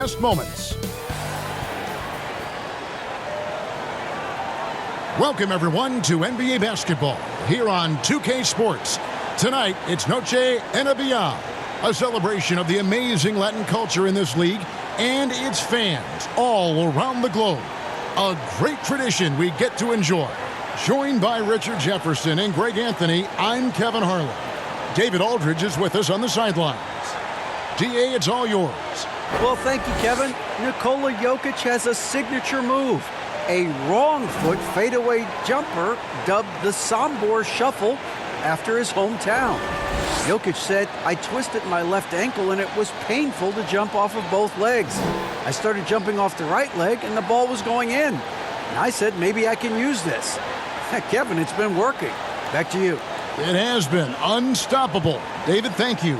best moments. Welcome, everyone, to NBA basketball here on 2K Sports. Tonight, it's Noche NBA, a celebration of the amazing Latin culture in this league and its fans all around the globe. A great tradition we get to enjoy. Joined by Richard Jefferson and Greg Anthony, I'm Kevin Harlan. David Aldridge is with us on the sidelines. DA, it's all yours. Well, thank you, Kevin. Nikola Jokic has a signature move. A wrong foot fadeaway jumper dubbed the Sombor Shuffle after his hometown. Jokic said, "I twisted my left ankle and it was painful to jump off of both legs. I started jumping off the right leg and the ball was going in. And I said, maybe I can use this." Kevin, it's been working. Back to you. It has been unstoppable. David, thank you.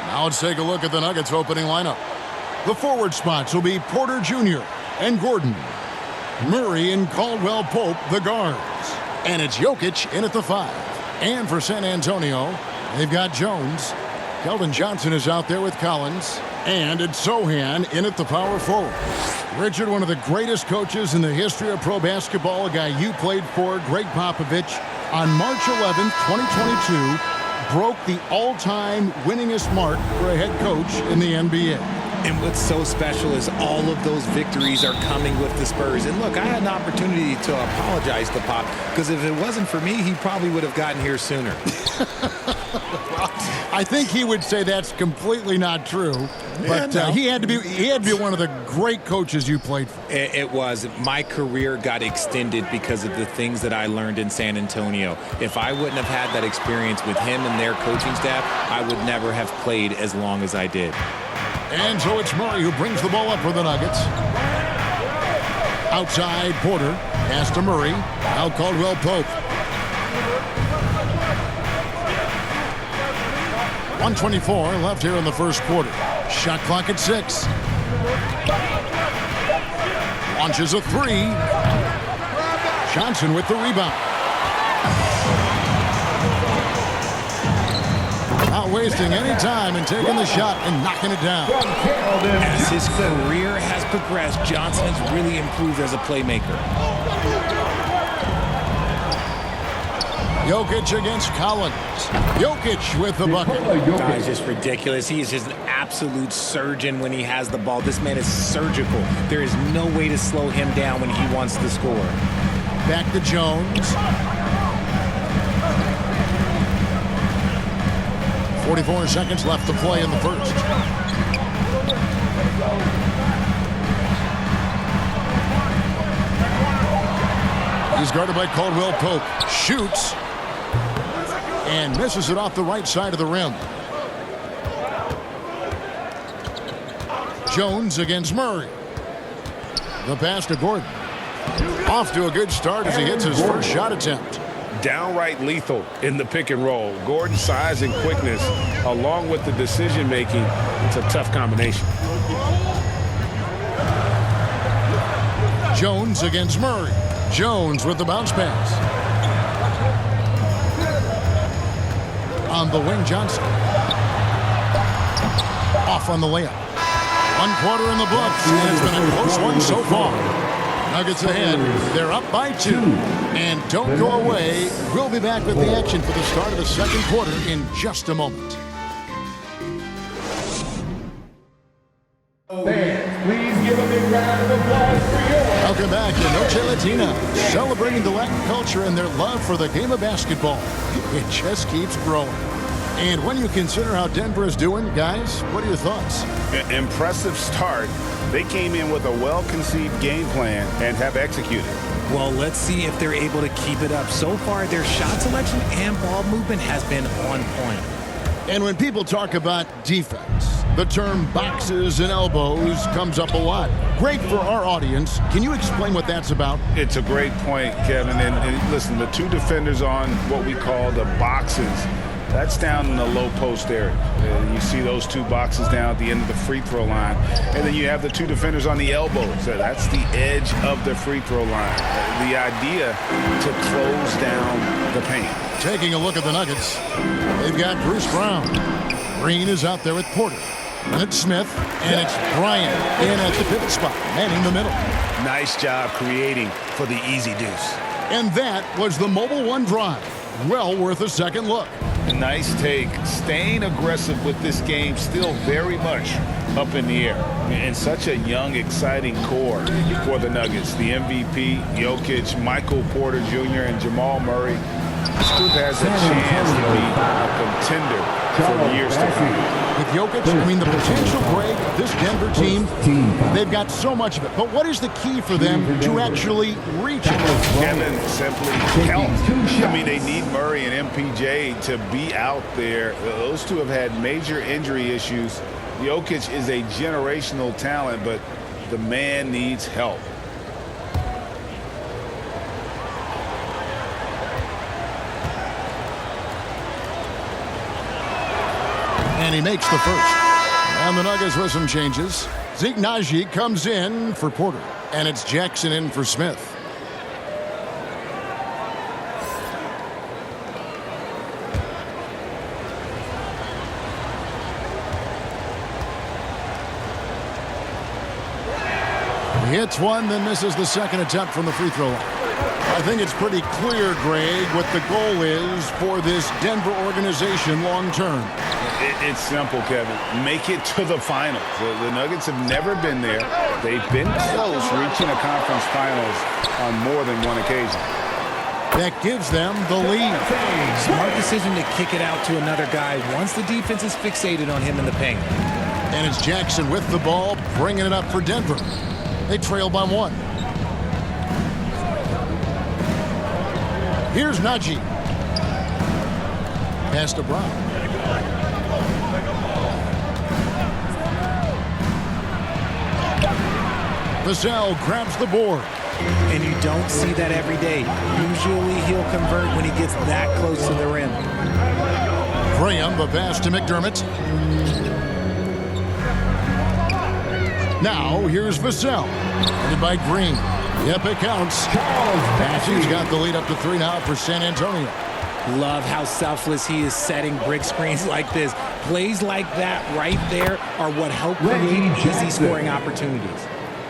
Now let's take a look at the Nuggets opening lineup. The forward spots will be Porter Jr. and Gordon. Murray and Caldwell-Pope, the guards. And it's Jokic in at the 5. And for San Antonio, they've got Jones. Keldon Johnson is out there with Collins. And it's Sohan in at the power forward. Richard, one of the greatest coaches in the history of pro basketball, a guy you played for, Greg Popovich, on March 11, 2022, broke the all-time winningest mark for a head coach in the NBA. And what's so special is all of those victories are coming with the Spurs. And look, I had an opportunity to apologize to Pop, because if it wasn't for me, he probably would have gotten here sooner. I think he would say that's completely not true. But he had to be one of the great coaches you played for. It was. My career got extended because of the things that I learned in San Antonio. If I wouldn't have had that experience with him and their coaching staff, I would never have played as long as I did. And so it's Murray who brings the ball up for the Nuggets. Outside, Porter. Pass to Murray. Now Caldwell-Pope. 1:24 left here in the first quarter. Shot clock at 6. Launches a 3. Johnson with the rebound. Not wasting any time and taking the shot and knocking it down. As his career has progressed, Johnson has really improved as a playmaker. Jokic against Collins. Jokic with the bucket. That is just ridiculous. He is just an absolute surgeon when he has the ball. This man is surgical. There is no way to slow him down when he wants to score. Back to Jones. 44 seconds left to play in the first. He's guarded by Caldwell-Pope. Shoots. And misses it off the right side of the rim. Jones against Murray. The pass to Gordon. Off to a good start as he hits his first shot attempt. Downright lethal in the pick and roll. Gordon's size and quickness, along with the decision making, it's a tough combination. Jones against Murray. Jones with the bounce pass. On the wing, Johnson. Off on the layup. 1 quarter in the books, and it's been a close one so far. Nuggets ahead. They're up by 2. And don't go away. We'll be back with the action for the start of the second quarter in just a moment. Fans, please give a big round of applause for your... Welcome back to Noche Latina, celebrating the Latin culture and their love for the game of basketball. It just keeps growing. And when you consider how Denver is doing, guys, what are your thoughts? Impressive start. They came in with a well-conceived game plan and have executed. Well, let's see if they're able to keep it up. So far, their shot selection and ball movement has been on point. And when people talk about defense, the term boxes and elbows comes up a lot. Great for our audience. Can you explain what that's about? It's a great point, Kevin. And listen, the 2 defenders on what we call the boxes, that's down in the low post area. You see those 2 boxes down at the end of the free throw line. And then you have the 2 defenders on the elbows. That's the edge of the free throw line. The idea to close down the paint. Taking a look at the Nuggets, they've got Bruce Brown. Green is out there with Porter. And it's Smith, and it's Bryant in at the pivot spot, manning the middle. Nice job creating for the easy deuce. And that was the Mobile One drive. Well worth a second look. Nice take. Staying aggressive with this game, still very much up in the air. And such a young, exciting core for the Nuggets. The MVP, Jokic, Michael Porter Jr., and Jamal Murray. This group has a chance to be a contender for years to come. With Jokic, the potential, Greg, this Denver team, they've got so much of it. But what is the key for them to actually reach it? Kevin, simply help. They need Murray and MPJ to be out there. Those two have had major injury issues. Jokic is a generational talent, but the man needs help. And he makes the first. And the Nuggets with some changes. Zeke Naji comes in for Porter. And it's Jackson in for Smith. He hits one, then misses the second attempt from the free throw line. I think it's pretty clear, Greg, what the goal is for this Denver organization long term. It's simple, Kevin. Make it to the finals. The Nuggets have never been there. They've been close reaching a conference finals on more than one occasion. That gives them the lead. Smart decision to kick it out to another guy once the defense is fixated on him in the paint. And it's Jackson with the ball, bringing it up for Denver. They trail by one. Here's Naji. Pass to Brown. Vassell grabs the board. And you don't see that every day. Usually he'll convert when he gets that close to the rim. Graham, the pass to McDermott. Now, here's Vassell. Headed by Green. Yep, it counts. Passing's got the lead up to 3 now for San Antonio. Love how selfless he is setting brick screens like this. Plays like that right there are what help create easy scoring opportunities.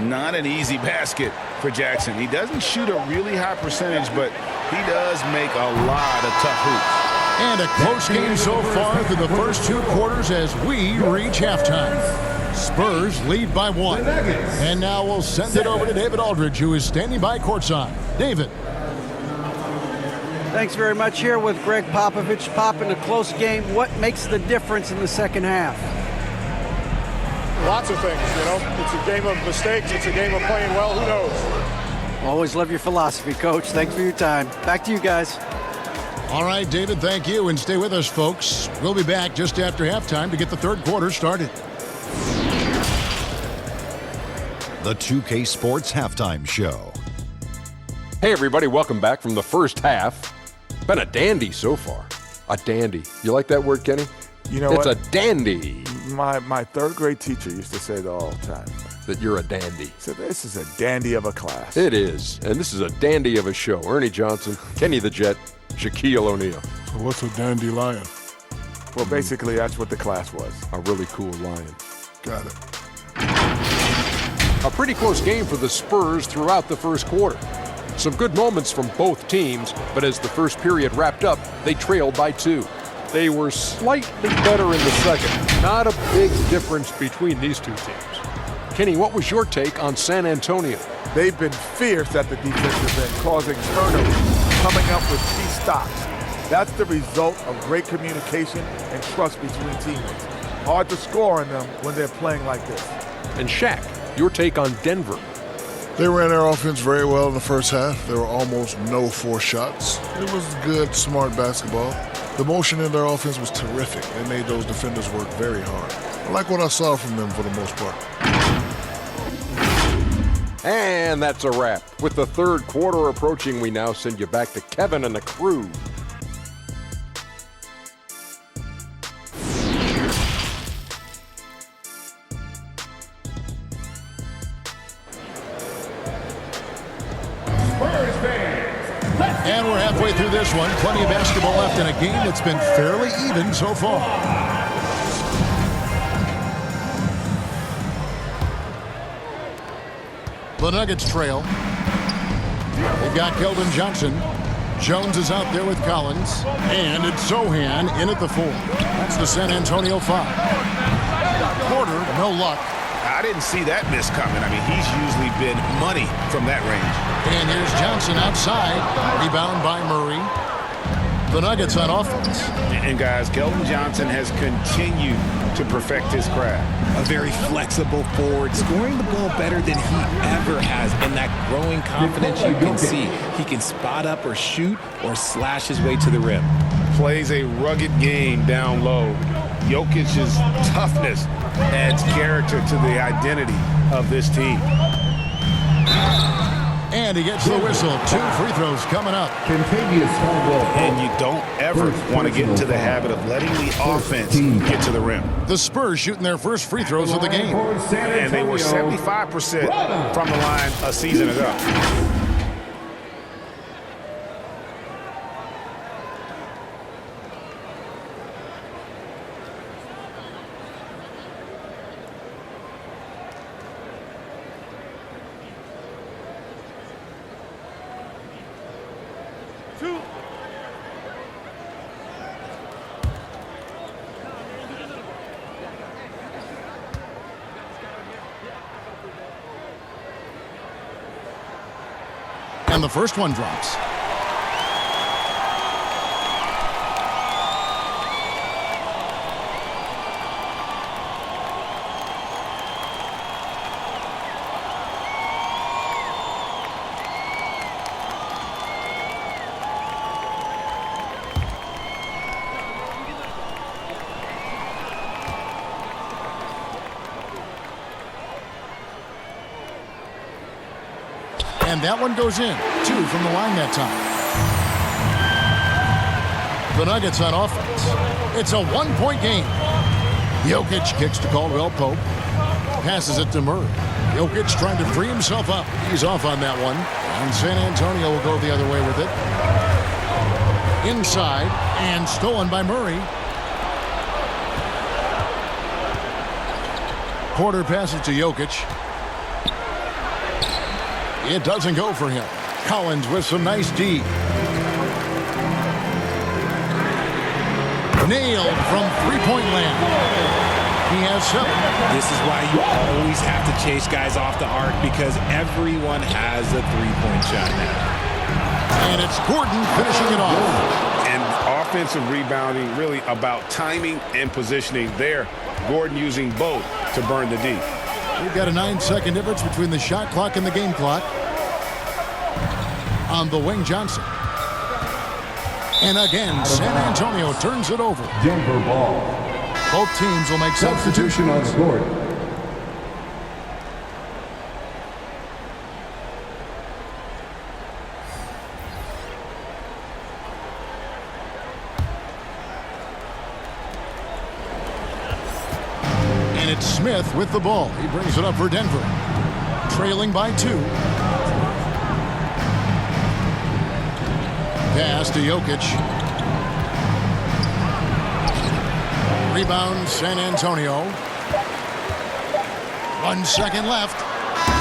Not an easy basket for Jackson. He doesn't shoot a really high percentage, but he does make a lot of tough hoops. And a close game so far through the first 2 quarters as we reach halftime. Spurs lead by 1. And now we'll send it over to David Aldridge, who is standing by courtside. David. Thanks very much. Here with Greg Popovich. Pop, in a close game, what makes the difference in the second half? Lots of things, It's a game of mistakes. It's a game of playing well. Who knows? Always love your philosophy, Coach. Thanks for your time. Back to you guys. All right, David, thank you. And stay with us, folks. We'll be back just after halftime to get the third quarter started. The 2K Sports Halftime Show. Hey, everybody. Welcome back from the first half. Been a dandy so far. A dandy. You like that word, Kenny? You know it's what? a dandy. My third grade teacher used to say that all the time. That you're a dandy. So this is a dandy of a class. It is. And this is a dandy of a show. Ernie Johnson, Kenny the Jet, Shaquille O'Neal. So what's a dandelion? Well, basically, that's what the class was. A really cool lion. Got it. A pretty close game for the Spurs throughout the first quarter. Some good moments from both teams, but as the first period wrapped up, they trailed by 2. They were slightly better in the second. Not a big difference between these two teams. Kenny, what was your take on San Antonio? They've been fierce at the defensive end, causing turnovers, coming up with key stops. That's the result of great communication and trust between teammates. Hard to score on them when they're playing like this. And Shaq, your take on Denver? They ran their offense very well in the first half. There were almost no forced shots. It was good, smart basketball. The motion in their offense was terrific. They made those defenders work very hard. I like what I saw from them for the most part. And that's a wrap. With the third quarter approaching, we now send you back to Kevin and the crew. And we're halfway through this one. Plenty of basketball left in a game that's been fairly even so far. The Nuggets trail. They've got Keldon Johnson. Jones is out there with Collins. And it's Sohan in at the 4. That's the San Antonio 5. Porter, no luck. I didn't see that miss coming. I mean, he's usually been money from that range. And here's Johnson outside. Rebound by Murray. The Nuggets on offense. And guys, Keldon Johnson has continued to perfect his craft. A very flexible forward, scoring the ball better than he ever has. And that growing confidence you can see. He can spot up or shoot or slash his way to the rim. Plays a rugged game down low. Jokic's toughness adds character to the identity of this team. And he gets the whistle. 2 free throws coming up. Continuous foul. And you don't ever want to get into the habit of letting the offense get to the rim. The Spurs shooting their first free throws of the game. And they were 75% from the line a season ago. And the first one drops. And that one goes in. 2 from the line that time. The Nuggets on offense. It's a 1-point game. Jokic kicks to Caldwell Pope. Passes it to Murray. Jokic trying to free himself up. He's off on that one. And San Antonio will go the other way with it. Inside and stolen by Murray. Porter passes to Jokic. It doesn't go for him. Collins with some nice D. Nailed from three-point land. He has 7. This is why you always have to chase guys off the arc because everyone has a three-point shot now. And it's Gordon finishing it off. And offensive rebounding really about timing and positioning there. Gordon using both to burn the D. We've got a 9-second difference between the shot clock and the game clock. On the wing, Johnson. And again, San Antonio turns it over. Denver ball. Both teams will make Substitution on substitutions. the court. And it's Smith with the ball. He brings it up for Denver. Trailing by 2. Pass to Jokic. Rebound, San Antonio. 1 second left.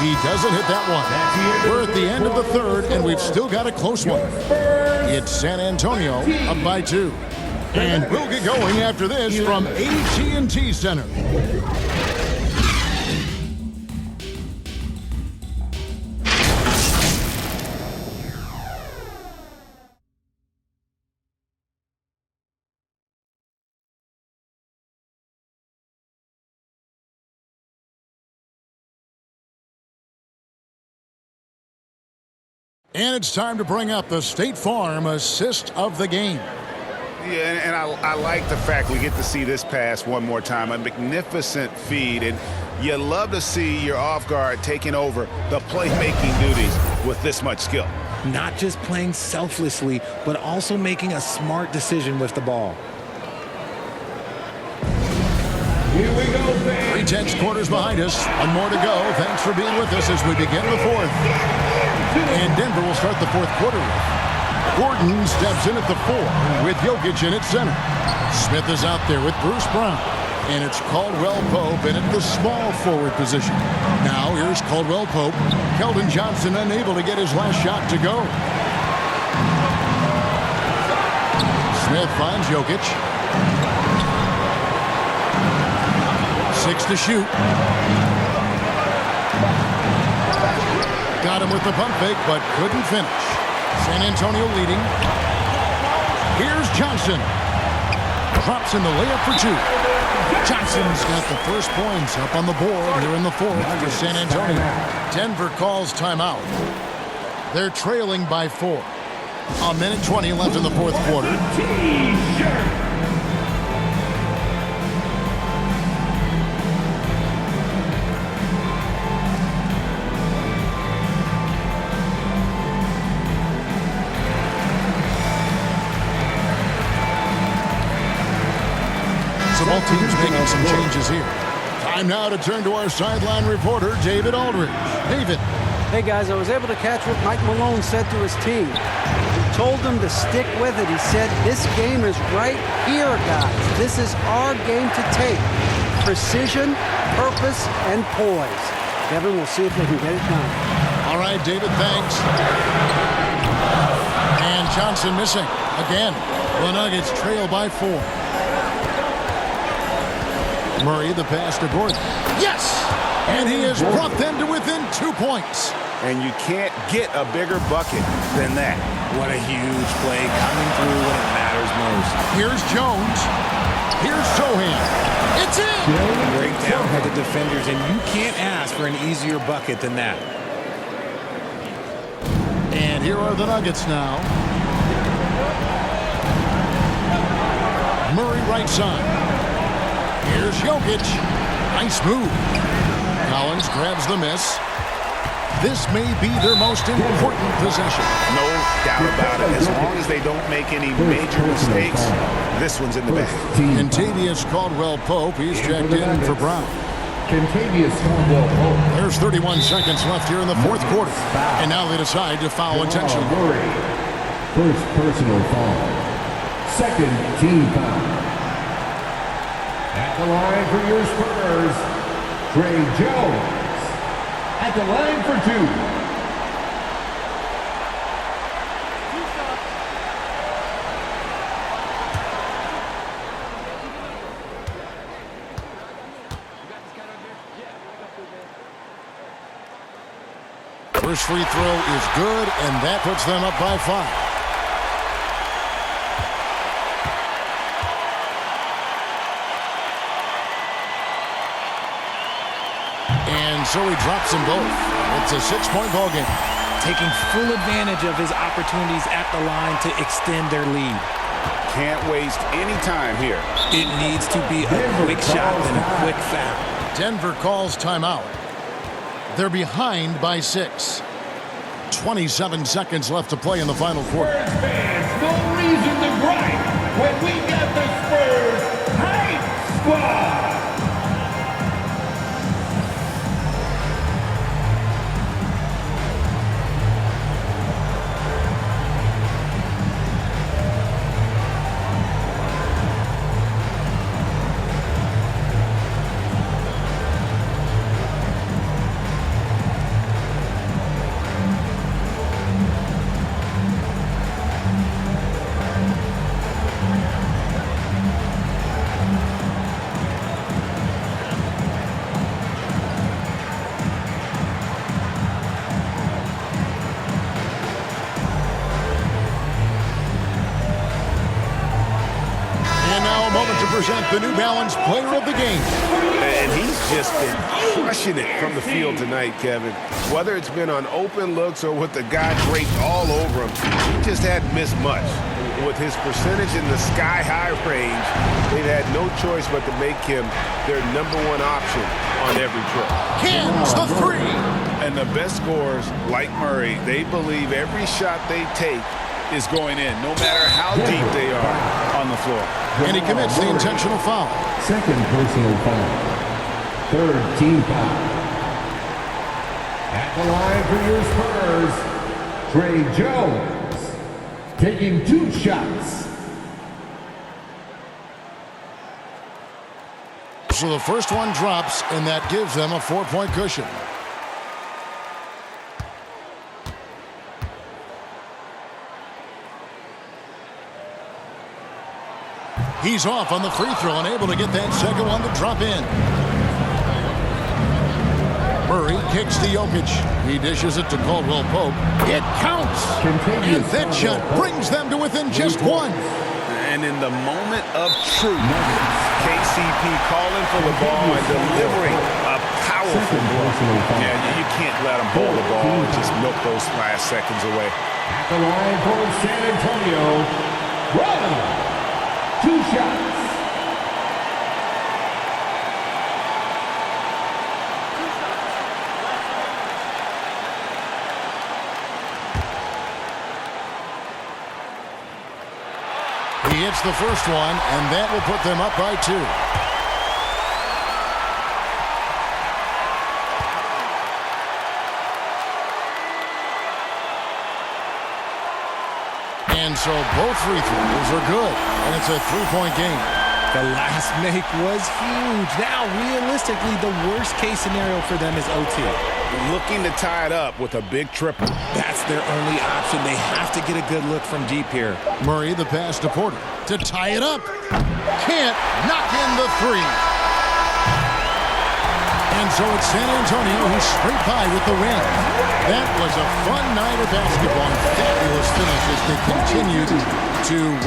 He doesn't hit that one. We're at the end of the third, and we've still got a close one. It's San Antonio up by 2. And we'll get going after this from AT&T Center. And it's time to bring up the State Farm assist of the game. Yeah, and I like the fact we get to see this pass one more time. A magnificent feed, and you love to see your off guard taking over the playmaking duties with this much skill. Not just playing selflessly, but also making a smart decision with the ball. Here we go, fans. 3 quarters behind us. 1 more to go. Thanks for being with us as we begin the 4th. And Denver will start the 4th quarter with. Gordon steps in at the 4 with Jokic in at center. Smith is out there with Bruce Brown. And it's Caldwell Pope in at the small forward position. Now here's Caldwell Pope. Keldon Johnson unable to get his last shot to go. Smith finds Jokic. 6 to shoot. Got him with the pump fake, but couldn't finish. San Antonio leading. Here's Johnson. Drops in the layup for 2. Johnson's got the first points up on the board here in the fourth for San Antonio. Denver calls timeout. They're trailing by 4. A minute 20 left in the fourth quarter. So both teams making some changes here. Time now to turn to our sideline reporter, David Aldridge. David. Hey, guys, I was able to catch what Mike Malone said to his team. He told them to stick with it. He said, this game is right here, guys. This is our game to take. Precision, purpose, and poise. Kevin, we'll see if they can get it done. All right, David, thanks. And Johnson missing. Again, the Nuggets trail by 4. Murray, the pass to Gordon. Yes! And he has brought them to within 2 points. And you can't get a bigger bucket than that. What a huge play coming through when it matters most. Here's Jones. Here's Sohan. It's in! Great down for the defenders, and you can't ask for an easier bucket than that. And here are the Nuggets now. Murray right side. Here's Jokic. Nice move. Collins grabs the miss. This may be their most important possession. No doubt about it. As long as they don't make any major mistakes, this one's in the bag. Kentavious Caldwell Pope. He's checked in for Brown. Kentavious Caldwell Pope. There's 31 seconds left here in the fourth quarter. And now they decide to foul intentionally. First personal foul. Second team foul. At the line for your Spurs, Trey Jones. At the line for 2. First free throw is good, and that puts them up by 5. And so he drops them both. It's a 6-point ball game. Taking full advantage of his opportunities at the line to extend their lead. Can't waste any time here. It needs to be a quick shot and a quick foul. Denver calls timeout. They're behind by 6. 27 seconds left to play in the final quarter. Spurs fans, no reason to gripe when we got the Spurs Hype Squad. Present the New Balance Player of the Game. And he's just been crushing it from the field tonight, Kevin. Whether it's been on open looks or with the guy draped all over him, he just hadn't missed much. With his percentage in the sky-high range, they've had no choice but to make him their #1 option on every trip. Cans the 3. And the best scorers, like Murray, they believe every shot they take is going in, no matter how deep they are on the floor. And he commits the intentional foul. Second personal foul. Third team foul. At the line for your Spurs, Trey Jones. Taking 2 shots. So the first one drops, and that gives them a 4-point cushion. He's off on the free throw and able to get that second one to drop in. Murray kicks to Jokic. He dishes it to Caldwell Pope. It counts! And that shot brings them to within just one. And in the moment of truth, KCP calling for the ball and delivering a powerful blow. Yeah, you can't let them hold the ball and just milk those last seconds away. At the line for San Antonio, Kwai. 2 shots. He hits the first one, and that will put them up by 2. And so both free throws are good, and it's a 3-point game. The last make was huge. Now, realistically, the worst-case scenario for them is OT. Looking to tie it up with a big triple. That's their only option. They have to get a good look from deep here. Murray, the pass to Porter to tie it up. Can't knock in the 3. And so it's San Antonio who's straight by with the win. That was a fun night of basketball and fabulous finish as they continued to win.